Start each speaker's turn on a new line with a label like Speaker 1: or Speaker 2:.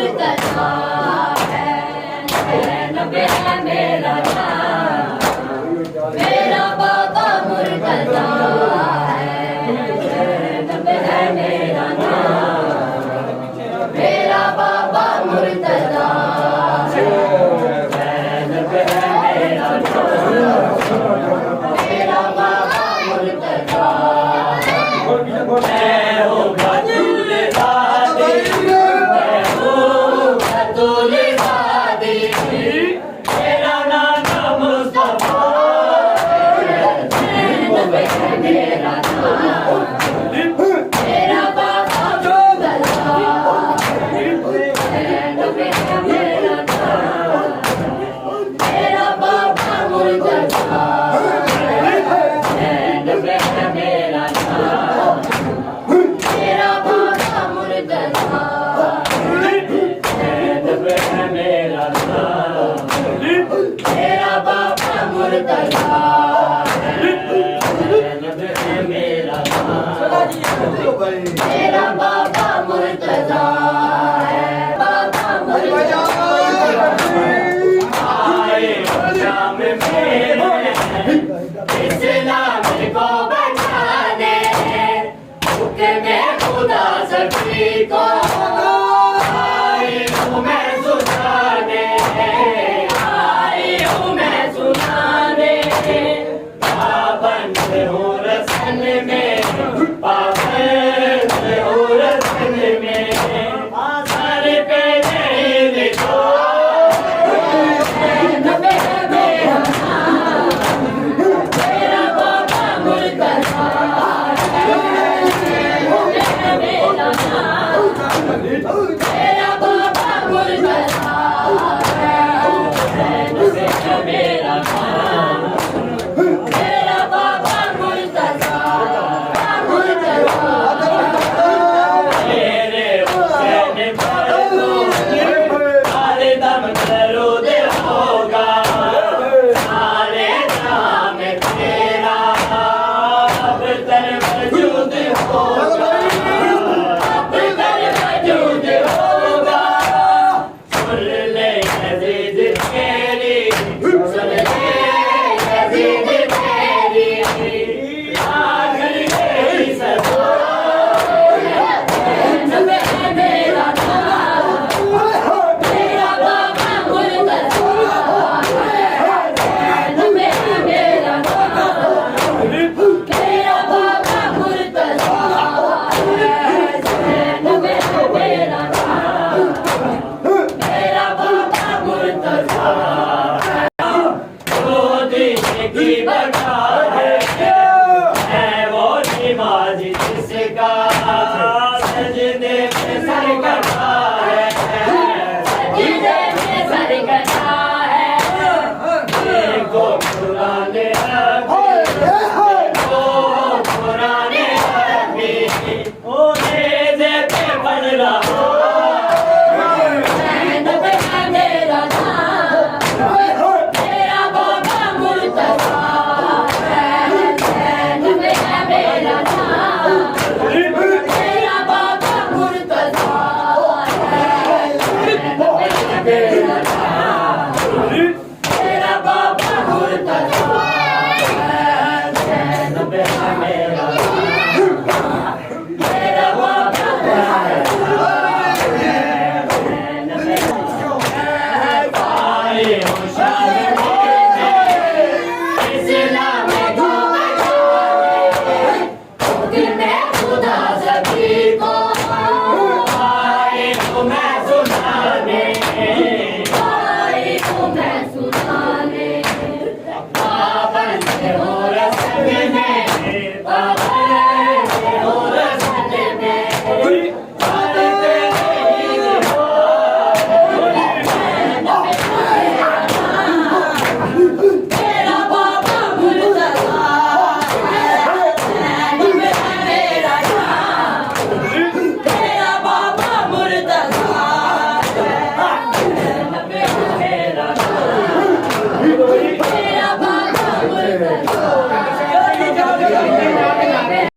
Speaker 1: मुर्तज़ा है, ज़ैनब है मेरा नाम, मेरा बाबा मुर्तज़ा है, ज़ैनब है मेरा नाम, मेरा बाबा मुर्तज़ा है, ज़ैनब है मेरा नाम, मेरा बाबा मुर्तज़ा है। मैं हूँ बतूल वादी, मैं हूँ बतूल वादी, मेरा नाम मुस्तफा है, ज़ैनब है मेरा नाम, मेरा बाबा मुर्तज़ा है, ज़ैनब है मेरा नाम, मेरा बाबा मुर्तज़ा है, ज़ैनब है मेरा नाम, मेरा बाबा मुर्तज़ा है, ज़ैनब है मेरा नाम, मेरा बाबा मुर्तज़ा है, ज़ैनब है मेरा नाम, मेरा बाबा मुर्तज़ा है, बाबा मुर्तज़ा आए शाम में इस्लाम को बचाने, हुक्म खुदा सभी को आए मैं